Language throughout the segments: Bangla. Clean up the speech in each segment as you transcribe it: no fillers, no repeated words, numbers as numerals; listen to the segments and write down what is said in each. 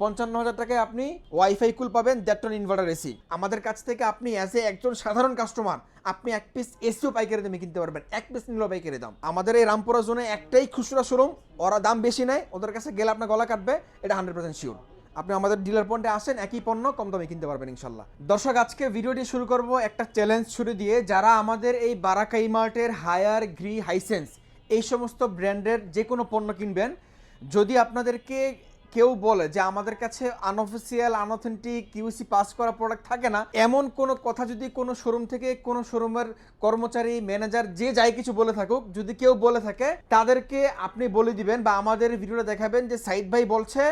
55,000 টাকায় আপনি ওয়াইফাই কুল পাবেন, দ্যাট টন ইনভার্টার এসি। আমাদের কাছ থেকে আপনি অ্যাজ এ একজন সাধারণ কাস্টমার আপনি এক পিস এসিও পাইকারি দামে কিনতে পারবেন, এক পিস নিলেও পাইকারি দাম। আমাদের এই রামপুরা জোনে একটাই খুচরা শোরুম, ওরা দাম বেশি নেয়, ওদের কাছে গেলে আপনার গলা কাটবে, এটা 100% শিওর। আপনি আমাদের ডিলার পয়েন্টে আসেন, একই পণ্য কম দামে কিনতে পারবেন ইনশাল্লাহ। দর্শক, আজকে ভিডিওটি শুরু করব একটা চ্যালেঞ্জ শুরু দিয়ে। যারা আমাদের এই বারাকা ইমার্টের হায়ার, গ্রি, হাইসেন্স এই সমস্ত ব্র্যান্ডের যে কোনো পণ্য কিনবেন, যদি আপনাদেরকে কেউ বলে যে আমাদের কাছে আনঅফিসিয়াল, আনঅথেন্টিক, কিউসি পাস করা প্রোডাক্ট থাকে না, এমন কোনো কথা যদি কোনো শোরুম থেকে, কোনো শোরুমের কর্মচারী, ম্যানেজার, যে যাই কিছু বলে থাকুক, যদি কেউ বলে থাকে, তাদেরকে আপনি বলে দিবেন বা আমাদের ভিডিওটা দেখাবেন যে সাইদ ভাই বলছে,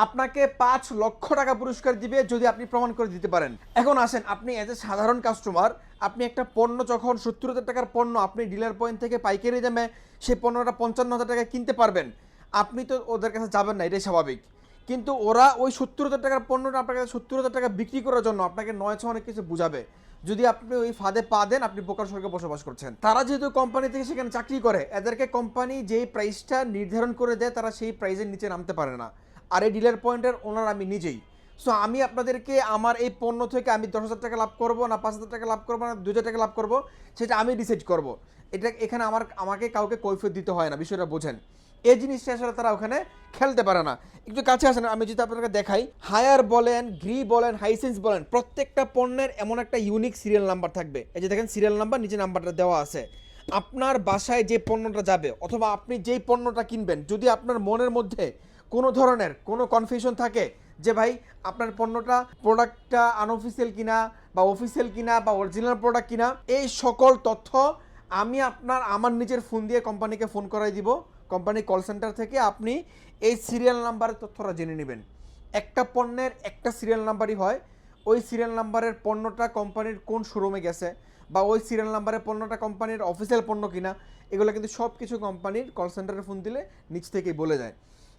আপনাকে 5 লক্ষ টাকা পুরস্কার দিবে যদি আপনি প্রমাণ করে দিতে পারেন। এখন আসেন, আপনি এজ এ সাধারণ কাস্টমার, আপনি একটা পণ্য যখন 70,000 টাকার পণ্য আপনি ডিলার পয়েন্ট থেকে পাইকারি দামে সেই পণ্যটা 55,000 টাকায় কিনতে পারবেন, আপনি তো ওদের কাছে যাবেন না, এটাই স্বাভাবিক। কিন্তু ওরা ওই 70,000 টাকার পণ্যটা আপনার কাছে 70,000 টাকা বিক্রি করার জন্য আপনাকে 9 অনেক কিছু বুঝাবে। যদি আপনি ওই ফাঁদে পা দেন, আপনি বোকার স্বর্গে বসবাস করছেন। তারা যেহেতু কোম্পানি থেকে সেখানে চাকরি করে, এদেরকে কোম্পানি যেই প্রাইসটা নির্ধারণ করে দেয়, তারা সেই প্রাইসের নিচে নামতে পারে না। আর এই ডিলার পয়েন্টের ওনার আমি নিজেই। সো আমি আপনাদেরকে আমার এই পণ্য থেকে আমি 10,000 টাকা লাভ করবো না 5,000 টাকা লাভ করবো না 2,000 টাকা লাভ করবো, সেটা আমি ডিসাইড করবো। এটা এখানে আমাকে কাউকে কৈফিয়ত দিতে হয় না, বিষয়টা বোঝেন। এই জিনিসটা আসলে তারা ওখানে খেলতে পারে না। একটু কাছে আসেন, আমি যদি আপনাকে দেখাই, হায়ার বলেন, গ্রি বলেন, হাইসেন্স বলেন, প্রত্যেকটা পণ্যের এমন একটা ইউনিক সিরিয়াল নাম্বার থাকবে। এই যে দেখেন সিরিয়াল নাম্বার, নিচে নাম্বারটা দেওয়া আছে। আপনার বাসায় যে পণ্যটা যাবে অথবা আপনি যেই পণ্যটা কিনবেন, যদি আপনার মনের মধ্যে কোনো ধরনের কোনো কনফিউশন থাকে যে ভাই আপনার প্রোডাক্টটা আনঅফিসিয়াল কিনা বা অফিসিয়াল কিনা বা অরিজিনাল প্রোডাক্ট কিনা, এই সকল তথ্য আমি আমার নিজের ফোন দিয়ে কোম্পানিকে ফোন করাই দিব। কোম্পানি কল সেন্টার থেকে আপনি এই সিরিয়াল নাম্বারের তথ্যটা জেনে নেবেন। একটা পণ্যের একটা সিরিয়াল নাম্বারই হয়। ওই সিরিয়াল নাম্বারের পণ্যটা কোম্পানির কোন শোরুমে গেছে বা ওই সিরিয়াল নাম্বারের পণ্যটা কোম্পানির অফিসিয়াল পণ্য কিনা, এগুলো কিন্তু সব কিছু কোম্পানির কল সেন্টারে ফোন দিলে নিচ থেকেই বলে যায়।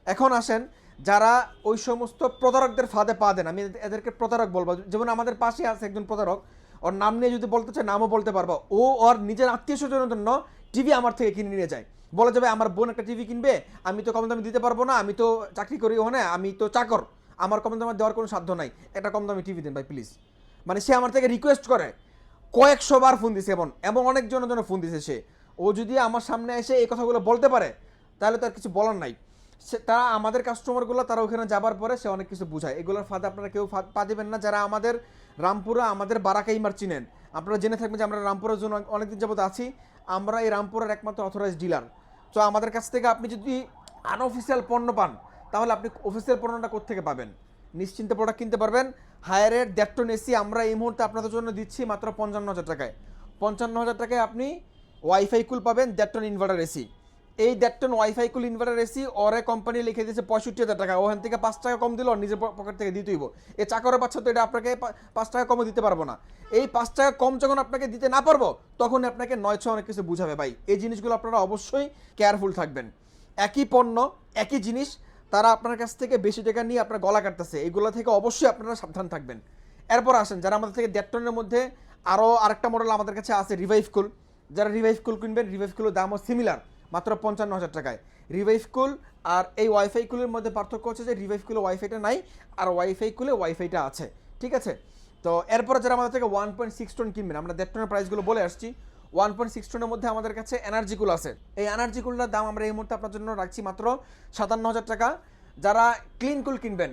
এখন আসেন, যারা ওই সমস্ত প্রতারকদের ফাঁদে পা দেন, আমি এদেরকে প্রতারক বলবো। যেমন আমাদের পাশে আছে একজন প্রতারক, ওর নাম নিয়ে যদি বলতে চায় নামও বলতে পারবো। ও ওর নিজের আত্মীয় স্বজনের জন্য টিভি আমার থেকে কিনে নিয়ে যায়, বলে যাবে আমার বোন একটা টিভি কিনবে, আমি তো কম দামে দিতে পারবো না, আমি তো চাকরি করি ওখানে, আমি তো চাকর, আমার কম দামে দেওয়ার কোনো সাধ্য নাই, একটা কম দামে টিভি দেন ভাই প্লিজ। মানে সে আমার থেকে রিকোয়েস্ট করে, কয়েকশো বার ফোন দিছে, এবং অনেকজনের জন্য ফোন দিছে সে। ও যদি আমার সামনে এসে এই কথাগুলো বলতে পারে, তাহলে তার কিছু বলার নাই। তারা আমাদের কাস্টমারগুলো, তারা ওখানে যাবার পরে সে অনেক কিছু বুঝায়। এগুলোর ফাঁদে আপনারা কেউ পা দেবেন না। যারা আমাদের রামপুরা, আমাদের বারাকা ইমার চিনেন, আপনারা জেনে থাকবেন যে আমরা রামপুরার জন্য অনেকদিন যাবত আছি। আমরা এই রামপুরার একমাত্র অথরাইজ ডিলার। তো আমাদের কাছ থেকে আপনি যদি আনঅফিসিয়াল পণ্য পান, তাহলে আপনি অফিসিয়াল পণ্যটা কোত্থেকে পাবেন? নিশ্চিন্তে প্রোডাক্ট কিনতে পারবেন। হায়ারের দ্যাটটন এসি আমরা এই মুহূর্তে আপনাদের জন্য দিচ্ছি মাত্র 55,000 টাকায়। 55,000 টাকায় আপনি ওয়াইফাই কুল পাবেন, দ্যাটটন ইনভার্টার এসি। এই দ্যাটটন ওয়াইফাই কুল ইনভার্টার এসি ওরে কোম্পানি লিখে দিয়েছে 65,000 টাকা। ওখান থেকে 5 টাকা কম দিল, নিজের পকেট থেকে দিতে হইব। এই চাকরের বাচ্চা তো এটা আপনাকে 5 টাকা কমও দিতে পারবো না। এই 5 টাকা কম যখন আপনাকে দিতে না পারবো, তখন আপনাকে 900 অনেক কিছু বুঝাবে ভাই। এই জিনিসগুলো আপনারা অবশ্যই কেয়ারফুল থাকবেন। একই পণ্য, একই জিনিস, তারা আপনার কাছ থেকে বেশি টাকা নিয়ে আপনার গলা কাটতেছে, এইগুলো থেকে অবশ্যই আপনারা সাবধান থাকবেন। এরপর আসেন, যারা আমাদের থেকে দ্যাটটনের মধ্যে আরেকটা মডেল আমাদের কাছে আছে, রিভাইভ কুল। যারা রিভাইভ কুল কিনবেন, রিভাইভ কুলের দামও সিমিলার, মাত্র 55,000 টাকায়। রিভাইভ কুল আর এই ওয়াইফাই কুলের মধ্যে পার্থক্য হচ্ছে যে রিভাইভ কুলে ওয়াইফাইটা নাই, আর ওয়াইফাই কুলে ওয়াইফাইটা আছে। ঠিক আছে? তো এরপরে যারা আমাদের থেকে 1.6 টন কিনবেন, আমরা দ্যাটটনের প্রাইসগুলো বলে আসছি। 1.6 টনের মধ্যে আমাদের কাছে এনার্জি কুল আছে। এই এনার্জি কুলটার দাম আমরা এই মুহূর্তে আপনার জন্য রাখছি মাত্র 57,000 টাকা। যারা ক্লিন কুল কিনবেন,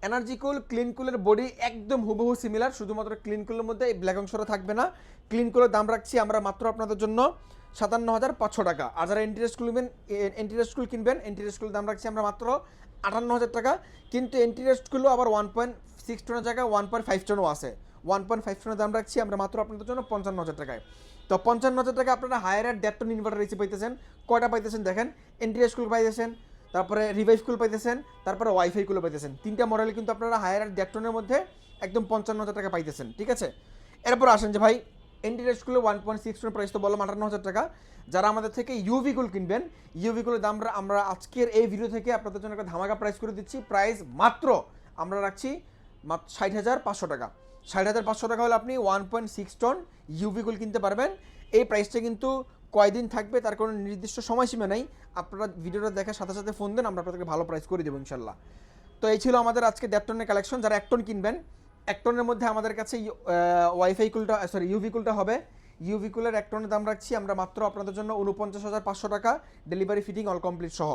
এনার্জি কুল, ক্লিন কুলের বডি একদম হুবহু সিমিলার, শুধুমাত্র ক্লিন কুলের মধ্যে এই ব্ল্যাক অংশটা থাকবে না। ক্লিন কুলের দাম রাখছি আমরা মাত্র আপনাদের জন্য 57,500 টাকা। আর যারা এন্টিরেস্ট কুল কিনবেন, এন্টিরেস্ট কুলের দাম রাখছি আমরা মাত্র 58,000 টাকা। কিন্তু এন্টিরেস্ট কুলও আবার 1.6 টনের জায়গায় 1.5 টনও আছে। 1.5 টনের দাম রাখছি আমরা মাত্র আপনাদের জন্য 55,000 টাকায়। তো 55,000 টাকা আপনারা হায়ার দ্যাটটন ইনভার্টার এসি পাইতেছেন। কয়টা পাইতেছেন দেখেন, এন্টিরেস্ট কুল পাইতেছেন, তারপরে রিভাইভ কুল পাইতেছেন, তারপরে ওয়াইফাই কুলও পাইতেছেন। 3টা মডেলে কিন্তু আপনারা হায়ার দ্যাটটনের মধ্যে একদম 55,000 টাকা পাইতেছেন। ঠিক আছে? এরপর আসেন যে ভাই, এন্টিরেস্ট কুলে 1.6 টন প্রাইস তো বললাম 58,000 টাকা। যারা আমাদের থেকে ইউভি কুল কিনবেন, ইউভি কুলের দাম আমরা আজকের এই ভিডিও থেকে আপনাদের জন্য একটা ধামাকা প্রাইস করে দিচ্ছি। প্রাইস মাত্র আমরা রাখছি 60,500 টাকা। 60,500 টাকা হলে আপনি 1.6 টন ইউভি কুল কিনতে পারবেন। এই প্রাইসটা কিন্তু কয়দিন থাকবে তার কোনো নির্দিষ্ট সময়সীমা নেই। আপনারা ভিডিওটা দেখার সাথে সাথে ফোন দেন, আমরা আপনাদেরকে ভালো প্রাইস করে দেবো ইনশাল্লাহ। তো এই ছিল আমাদের আজকে 1.5 টনের কালেকশন। যারা 1 টন কিনবেন, 1 টনের মধ্যে আমাদের কাছে ওয়াইফাই কুলটা ইউভি কুলটা হবে। ইউভি কুলের 1 টনের দাম রাখছি আমরা মাত্র আপনাদের জন্য 49,500 টাকা, ডেলিভারি ফিটিং অল কমপ্লিট সহ।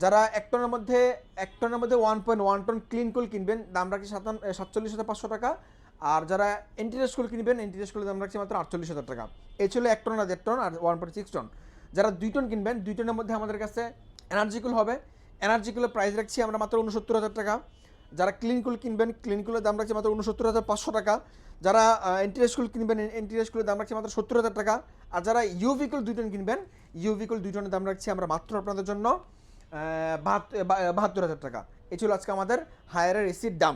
যারা 1 টনের মধ্যে 1.1 টন ক্লিন কুল কিনবেন, দাম রাখছি 47,500 টাকা। আর যারা এন্টিরেস কুল কিনবেন, এন্টিরেস কুলের দাম রাখছি মাত্র 48,000 টাকা। এই ছিল 1 টন আর 1.5 টন আর 1.6 টন। যারা 2 টন কিনবেন, 2 টনের মধ্যে আমাদের কাছে এনার্জি কুল হবে। এনার্জি কুলের প্রাইস রাখছি আমরা মাত্র 69,000 টাকা। যারা ক্লিন কুল কিনবেন, ক্লিন কুলের দাম রাখছি মাত্র 69,500 টাকা। যারা এন্টিরেস কুল কিনবেন, এন্টিরেস কুলের দাম রাখছি মাত্র 70,000 টাকা। আর যারা ইউভি কুল 2 টন কিনবেন, ইউভি কুল 2 টনের দাম রাখছি আমরা মাত্র আপনাদের জন্য 72,000 টাকা। এই ছিল আজকে আমাদের হায়ারের এসির দাম।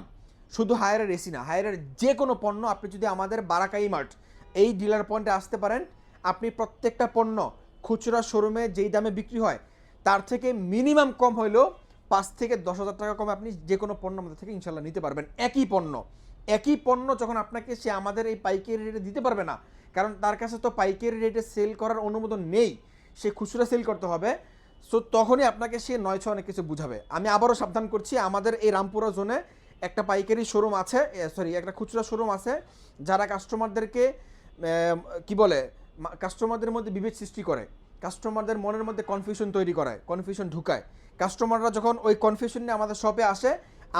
শুধু হায়ারের এসি না, হায়ারের যে কোনো পণ্য আপনি যদি আমাদের বারাকাই মার্ট এই ডিলার পয়েন্টে আসতে পারেন, আপনি প্রত্যেকটা পণ্য খুচরা শোরুমে যেই দামে বিক্রি হয় তার থেকে মিনিমাম কম হইলেও 5 থেকে 10,000 টাকা কমে আপনি যে কোনো পণ্য আমাদের থেকে ইনশাল্লাহ নিতে পারবেন। একই পণ্য যখন আপনাকে সে আমাদের এই পাইকারি রেটে দিতে পারবে না, কারণ তার কাছে তো পাইকারি রেটে সেল করার অনুমোদন নেই, সে খুচরা সেল করতে হবে। সো তখনই আপনাকে সে 9-6 অনেক কিছু বুঝাবে। আমি আবারও সাবধান করছি, আমাদের এই রামপুরা জোনে একটা পাইকারি শোরুম আছে, একটা খুচরা শোরুম আছে, যারা কাস্টমারদেরকে কি বলে, কাস্টমারদের মধ্যে বিভেদ সৃষ্টি করে, কাস্টমারদের মনের মধ্যে কনফিউশন তৈরি করায়, কনফিউশন ঢুকায়। কাস্টমাররা যখন ওই কনফিউশন নিয়ে আমাদের শপে আসে,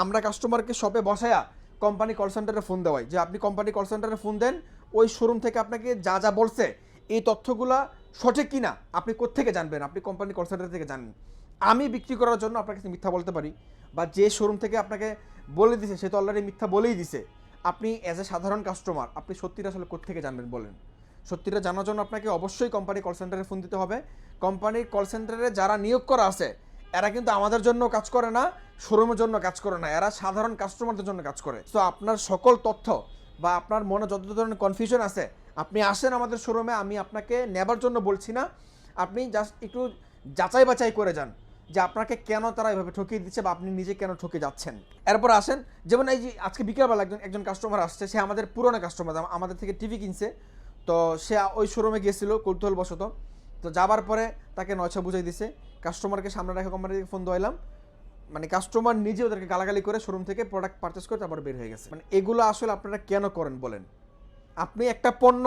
আমরা কাস্টমারকে শপে বসায়া কোম্পানি কল সেন্টারে ফোন দেওয়াই, যে আপনি কোম্পানি কল সেন্টারে ফোন দেন, ওই শোরুম থেকে আপনাকে যা যা বলছে এই তথ্যগুলা সঠিক কিনা আপনি কোত্থেকে জানবেন? আপনি কোম্পানি কল সেন্টার থেকে জানেন। আমি বিক্রি করার জন্য আপনার কাছে মিথ্যা বলতে পারি, বা যে শোরুম থেকে আপনাকে বলে দিছে সে তো অলরেডি মিথ্যা বলেই দিছে। আপনি অ্যাজ এ সাধারণ কাস্টমার আপনি সত্যিটা আসলে কোত্থেকে জানবেন বলেন? সত্যিটা জানার জন্য আপনাকে অবশ্যই কোম্পানি কল সেন্টারে ফোন দিতে হবে। কোম্পানির কল সেন্টারে যারা নিয়োগ করা আছে, এরা কিন্তু আমাদের জন্য কাজ করে না, শোরুমের জন্য কাজ করে না, এরা সাধারণ কাস্টমারদের জন্য কাজ করে। সো আপনার সকল তথ্য বা আপনার মনে যত ধরনের কনফিউশন আছে, আপনি আসেন আমাদের শোরুমে, আমি আপনাকে নেবার জন্য বলছি না, আপনি জাস্ট একটু যাচাই বাছাই করে যান যে আপনাকে কেন তারা এভাবে ঠকিয়ে দিচ্ছে বা আপনি নিজে কেন ঠকে যাচ্ছেন। এরপর আসেন, যেমন এই যে আজকে বিকেলবেলা একজন কাস্টমার আসছে, সে আমাদের পুরনো কাস্টমার, আমাদের থেকে টিভি কিনছে। তো সে ওই শোরুমে গিয়েছিল কৌতূহলবশত, তো যাবার পরে তাকে 9-6 বুঝাই দিছে, কাস্টমারকে সামনে রেখে কোম্পানি থেকে ফোন দেওয়াইলাম, মানে কাস্টমার নিজে ওদেরকে গালাগালি করে শোরুম থেকে প্রোডাক্ট পারচেস করে তারপর বের হয়ে গেছে। মানে এগুলো আসলে আপনারা কেন করেন বলেন? আপনি একটা পণ্য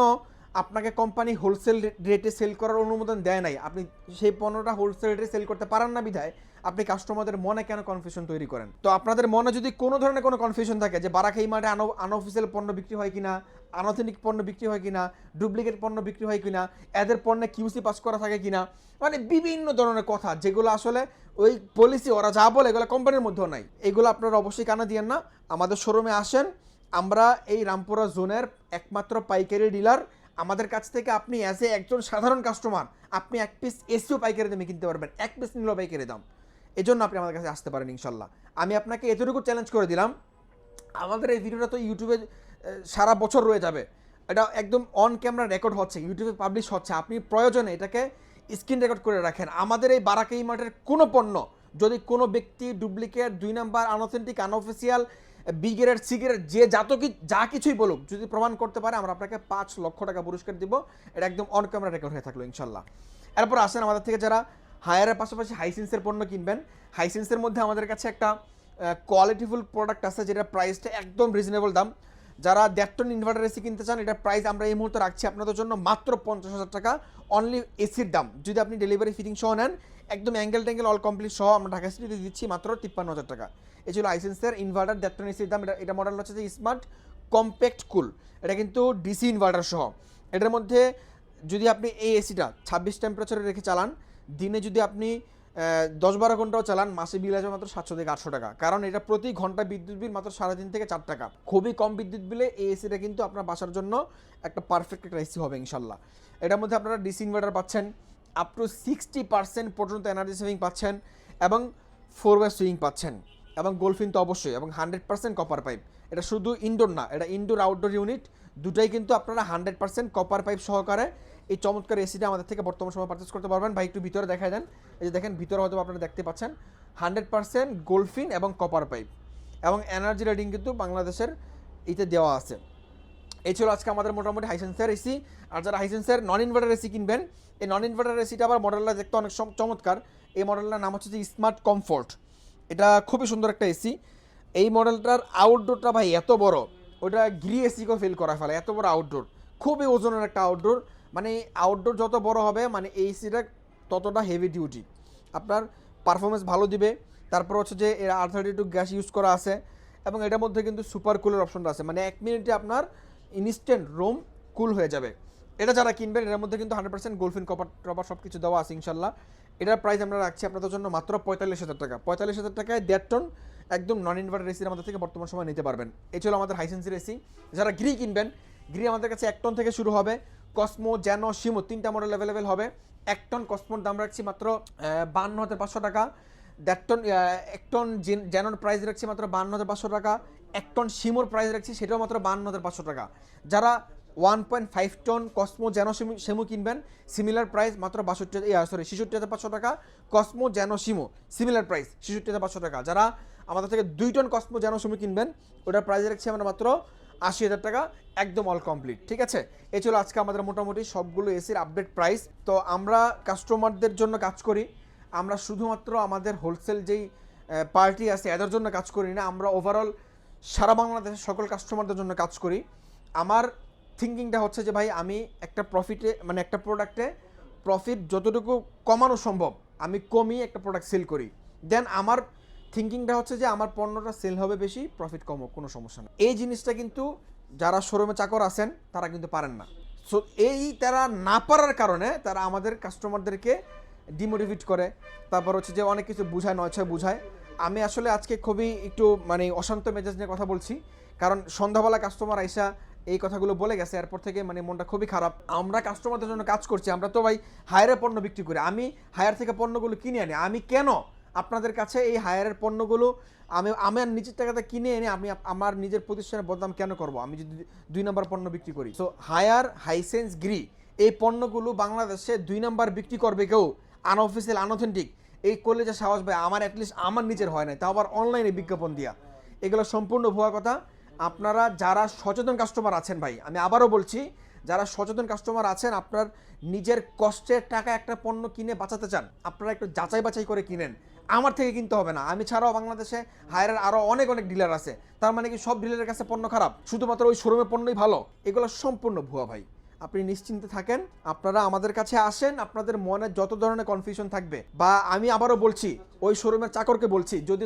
আপনাকে কোম্পানি হোলসেল রেটে সেল করার অনুমোদন দেয় নাই, আপনি সেই পণ্যটা হোলসেল রেটে সেল করতে পারেন না বিধায় আপনি কাস্টমারদের মনে কেন কনফিউশন তৈরি করেন? তো আপনাদের মনে যদি কোনো ধরনের কোনো কনফিউশন থাকে যে বারাকাই মার্টে আনঅফিসিয়াল পণ্য বিক্রি হয় কিনা, আনঅথেন্টিক পণ্য বিক্রি হয় কিনা, ডুপ্লিকেট পণ্য বিক্রি হয় কিনা, এদের পণ্যে কিউসি পাস করা থাকে কিনা, মানে বিভিন্ন ধরনের কথা যেগুলো আসলে ওই পলিসি ওরা যা বলে এগুলো কোম্পানির মধ্যেও নাই, এগুলো আপনারা অবশ্যই কানা দিয়েন না। আমাদের শোরুমে আসেন, আমরা এই রামপুরা জোনের একমাত্র পাইকারি ডিলার। আমাদের কাছ থেকে আপনি অ্যাজ এ একজন সাধারণ কাস্টমার আপনি 1 পিস এসিও পাইকারি দামে কিনতে পারবেন, 1 পিস নিলেও পাইকারি দাম। এই জন্য আপনি আমাদের কাছে আসতে পারেন ইনশাল্লাহ। আমি আপনাকে এতটুকু চ্যালেঞ্জ করে দিলাম, আমাদের এই ভিডিওটা তো ইউটিউবে সারা বছর রয়ে যাবে, এটা একদম অন ক্যামেরা রেকর্ড হচ্ছে, ইউটিউবে পাবলিশ হচ্ছে। আপনি প্রয়োজনে এটাকে স্ক্রিন রেকর্ড করে রাখেন। আমাদের এই বারাকাই মার্টের কোনো পণ্য যদি কোনো ব্যক্তি duplicate, 2 number, unauthentic, unofficial, B grade, C grade, যে যা কিছুই বলুক, যদি প্রমাণ করতে পারে আমরা আপনাকে 5 লক্ষ টাকা পুরস্কার দিব। এটা একদম অন ক্যামেরা রেকর্ড হয়ে থাকলো ইনশাল্লাহ। এরপর আসেন আমাদের থেকে যারা হায়ারের পাশাপাশি হাইসেন্সের পণ্য কিনবেন, হাইসেন্সের মধ্যে আমাদের কাছে একটা কোয়ালিটিফুল প্রোডাক্ট আছে যেটা প্রাইসটা একদম রিজনেবল দাম। যারা 1.5 টন ইনভার্টার এসি কিনতে চান, এটার প্রাইস আমরা এই মুহূর্তে রাখছি আপনাদের জন্য মাত্র 50,000 টাকা অনলি এসির দাম। যদি আপনি ডেলিভারি ফিটিং সহ নেন, একদম অ্যাঙ্গেল ট্যাঙ্গেল অল কমপ্লিট সহ আমরা ঢাকা সিটিতে দিচ্ছি মাত্র 53,000 টাকা। এই ছিল হাইসেন্সের ইনভার্টার 1.5 টন এসির দাম। এটা মডেল হচ্ছে যে স্মার্ট কম্প্যাক্ট কুল, এটা কিন্তু ডিসি ইনভার্টার সহ। এটার মধ্যে যদি আপনি এই এসিটা 26 টেম্পারেচারে রেখে চালান, দিনে যদি আপনি 10-12 ঘন্টাও চালান, মাসে বিল আসবে মাত্র 700 থেকে 800 টাকা, কারণ এটা প্রতি ঘন্টা বিদ্যুৎ বিল মাত্র 3.5 থেকে 4 টাকা। খুবই কম বিদ্যুৎ বিলে এই এসিটা কিন্তু আপনার বাসার জন্য একটা পারফেক্ট একটা এসি হবে ইনশাল্লাহ। এটার মধ্যে আপনারা ডিসি ইনভার্টার পাচ্ছেন, আপ টু 60% পর্যন্ত এনার্জি সেভিং পাচ্ছেন, এবং 4-way সুইং পাচ্ছেন, এবং গোলফিন তো অবশ্যই, এবং 100% কপার পাইপ। এটা শুধু ইনডোর না, এটা ইনডোর আউটডোর ইউনিট দুটাই কিন্তু আপনারা 100% কপার পাইপ সহকারে এই চমৎকার এসিটা আমাদের থেকে বর্তমান সময় পারচেস করতে পারবেন। ভাই একটু ভিতরে দেখায় দেন, এই যে দেখেন ভিতরে হয়তো আপনারা দেখতে পাচ্ছেন 100% গোলফিন এবং কপার পাইপ, এবং এনার্জি রেটিং কিন্তু বাংলাদেশের এইতে দেওয়া আছে। এই ছিল আজকে আমাদের মোটামুটি হাইসেন্সের এসি। আর যারা হাইসেন্সের নন ইনভার্টার এসি কিনবেন, এই নন ইনভার্টার এসিটা আবার মডেলটা দেখতে অনেক চমৎকার। এই মডেলটার নাম হচ্ছে যে স্মার্ট কমফোর্ট। এটা খুবই সুন্দর একটা এসি। এই মডেলটার আউটডোরটা ভাই এত বড়, ওটা গ্রি এসিকেও ফিল করা ফেলে, এত বড় আউটডোর, খুবই ওজনের একটা আউটডোর। মানে আউটডোর যত বড় হবে মানে এই এসিটা ততটা হেভি ডিউটি, আপনার পারফরমেন্স ভালো দিবে। তারপর হচ্ছে যে এর R32 গ্যাস ইউজ করা আছে, এবং এটার মধ্যে কিন্তু সুপার কুলার অপশনটা আছে, মানে 1 মিনিটে আপনার ইনস্ট্যান্ট রুম কুল হয়ে যাবে। এটা যারা কিনবেন এটার মধ্যে কিন্তু 100% গোল্ডফিন কপার টপার সব কিছু দেওয়া আছে ইনশাল্লাহ। এটার প্রাইস আমরা রাখছি আপনাদের জন্য মাত্র 45,000 টাকা। 45,000 টাকায় 1.5 টন একদম নন ইনভার্টার এসি আমাদের থেকে বর্তমান সময় নিতে পারবেন। এই ছিল আমাদের হাইসেন্সির এসি। যারা গ্রি কিনবেন, গ্রি আমাদের কাছে 1 টন থেকে শুরু হবে, কসমো, জ্যানো, শিমো 3টা মডেল অ্যাভেলেবেল হবে। 1 টন কসমোর দাম রাখছি মাত্র 52,500 টাকা। 1.5 টন 1 টন জ্যানোর প্রাইস রাখছি মাত্র 52,500 টাকা। 1 টন শিমোর প্রাইস রাখছি সেটাও মাত্র 52,500 টাকা। যারা 1.5 টন কসমো জ্যানো শিমু কিনবেন, সিমিলার প্রাইস মাত্র 66,500 টাকা। কসমো জ্যানো শিমো সিমিলার প্রাইস 66,500 টাকা। যারা আমাদের থেকে 2 টন কসমো জ্যানো শিমু কিনবেন, ওটার প্রাইস রাখছি আমরা মাত্র 80,000 টাকা, একদম অল কমপ্লিট। ঠিক আছে, এই ছিল আজকে আমাদের মোটামুটি সবগুলো এসির আপডেট প্রাইস। তো আমরা কাস্টমারদের জন্য কাজ করি, আমরা শুধুমাত্র আমাদের হোলসেল যেই পার্টি আছে এদের জন্য কাজ করি না, আমরা ওভারঅল সারা বাংলাদেশের সকল কাস্টমারদের জন্য কাজ করি। আমার থিঙ্কিংটা হচ্ছে যে ভাই আমি একটা প্রফিটে মানে একটা প্রোডাক্টে প্রফিট যতটুকু কমানো সম্ভব আমি কমিয়ে একটা প্রোডাক্ট সেল করি। দেন আমার থিঙ্কিংটা হচ্ছে যে আমার পণ্যটা সেল হবে বেশি, প্রফিট কম হোক, কোনো সমস্যা না। এই জিনিসটা কিন্তু যারা শোরুমে চাকর আছেন তারা কিন্তু পারেন না। সো এই তারা না পারার কারণে তারা আমাদের কাস্টমারদেরকে ডিমোটিভেট করে, তারপর হচ্ছে যে অনেক কিছু বুঝায়, নয় ছয় বুঝায়। আমি আসলে আজকে খুবই একটু মানে অশান্ত মেজাজ নিয়ে কথা বলছি, কারণ সন্ধ্যাবেলা কাস্টমার আইসা এই কথাগুলো বলে গেছে, এরপর থেকে মানে মনটা খুবই খারাপ। আমরা কাস্টমারদের জন্য কাজ করছি, আমরা তো ভাই হায়ারে পণ্য বিক্রি করি, আমি হায়ার থেকে পণ্যগুলো কিনে আনি। আমি কেন আপনাদের কাছে এই হায়ারের পণ্যগুলো আমি আমার নিজের টাকাতে কিনে এনে আমি আমার নিজের প্রতিষ্ঠানের বদনাম কেন করব, আমি যদি 2 নম্বর পণ্য বিক্রি করি? সো হায়ার, হাইসেন্স, গ্রি এই পণ্যগুলো বাংলাদেশে 2 নম্বর বিক্রি করবে কেউ আনঅফিসিয়াল, আনঅথেন্টিক, এই করলে যে সাহস ভাই আমার অ্যাটলিস্ট আমার নিজের হয় না, তাও আবার অনলাইনে বিজ্ঞাপন দিয়া, এগুলো সম্পূর্ণ ভুয়া কথা। আপনারা যারা সচেতন কাস্টমার আছেন ভাই, আমি আবারও বলছি, যারা সচেতন কাস্টমার আছেন, আপনার নিজের কষ্টের টাকা একটা পণ্য কিনে বাঁচাতে চান, আপনারা একটু যাচাই বাছাই করে কিনেন। আমার থেকে কিনতে হবে না, আমি ছাড়াও বাংলাদেশে হায়ারের আরও অনেক অনেক ডিলার আছে। তার মানে কি সব ডিলারের কাছে পণ্য খারাপ, শুধুমাত্র ওই শোরুমের পণ্যই ভালো? এগুলো সম্পূর্ণ ভুয়া ভাই। আপনি নিশ্চিন্তে থাকেন, আপনারা আমাদের কাছে আসেন, আপনাদের মনে যত ধরনের কনফিউশন থাকবে, বা আমি আবারও বলছি ওই শোরুমের চাকরকে বলছি, যদি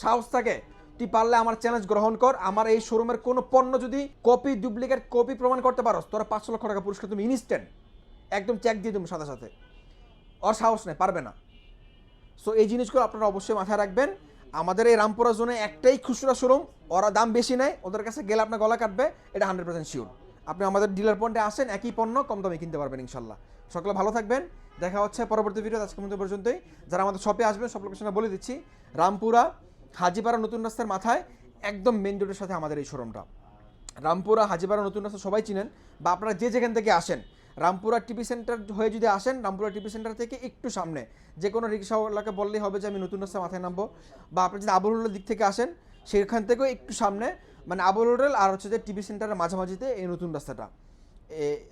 সাহস থাকে তুই পারলে আমার চ্যালেঞ্জ গ্রহণ কর, আমার এই শোরুমের কোনো পণ্য যদি কপি, ডুপ্লিকেট কপি প্রমাণ করতে পারো, তোরা 5 লক্ষ টাকা পুরস্কার তুমি ইনস্ট্যান্ট একদম চেক দিয়ে তুমি সাথে সাথে। ওর সাহস নেই, পারবে না। সো এই জিনিসগুলো আপনারা অবশ্যই মাথায় রাখবেন। আমাদের এই রামপুরা জোনে একটাই খুচরা শোরুম, ওরা দাম বেশি নেয়, ওদের কাছে গেলে আপনার গলা কাটবে, এটা 100% শিওর। আপনি আমাদের ডিলার পয়েন্টে আসেন, একই পণ্য কম দামে কিনতে পারবেন ইনশাল্লাহ। সকলে ভালো থাকবেন, দেখা হচ্ছে পরবর্তী ভিডিও। আজকে পর্যন্তই। যারা আমাদের শপে আসবেন সব লোকেশনে বলে দিচ্ছি, রামপুরা হাজিপাড়া নতুন রাস্তার মাথায় একদম মেন রোডের সাথে আমাদের এই শোরুমটা। রামপুরা হাজিপাড়া নতুন রাস্তা সবাই চিনেন, বা আপনারা যে যেখান থেকে আসেন, রামপুরা টিভি সেন্টার হয়ে যদি আসেন, রামপুরা টিভি সেন্টার থেকে একটু সামনে যে কোনো রিক্সাওয়ালাকে বললেই হবে যে আমি নতুন রাস্তা মাথায় নামবো। বা আপনি যদি আবুল হোটেলের দিক থেকে আসেন, সেখান থেকেও একটু সামনে, মানে আবুল হোটেল আর হচ্ছে যে টিভি সেন্টারের মাঝামাঝিতে এই নতুন রাস্তাটা।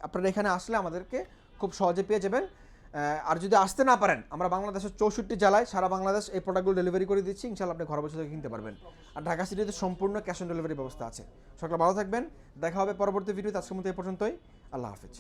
আপনারা এখানে আসলে আমাদেরকে খুব সহজে পেয়ে যাবেন। আর যদি আসতে না পারেন, আমরা বাংলাদেশের 64 জেলায় সারা বাংলাদেশ এই প্রোডাক্টগুলো ডেলিভারি করে দিচ্ছি ইনশাআল্লাহ, আপনি ঘরে বসে থেকে কিনতে পারবেন। আর ঢাকা সিটিতে সম্পূর্ণ ক্যাশ অন ডেলিভারি ব্যবস্থা আছে। সকলে ভালো থাকবেন, দেখা হবে পরবর্তী ভিডিওতে। আজকের মতো এই পর্যন্তই, আল্লাহ হাফেজ।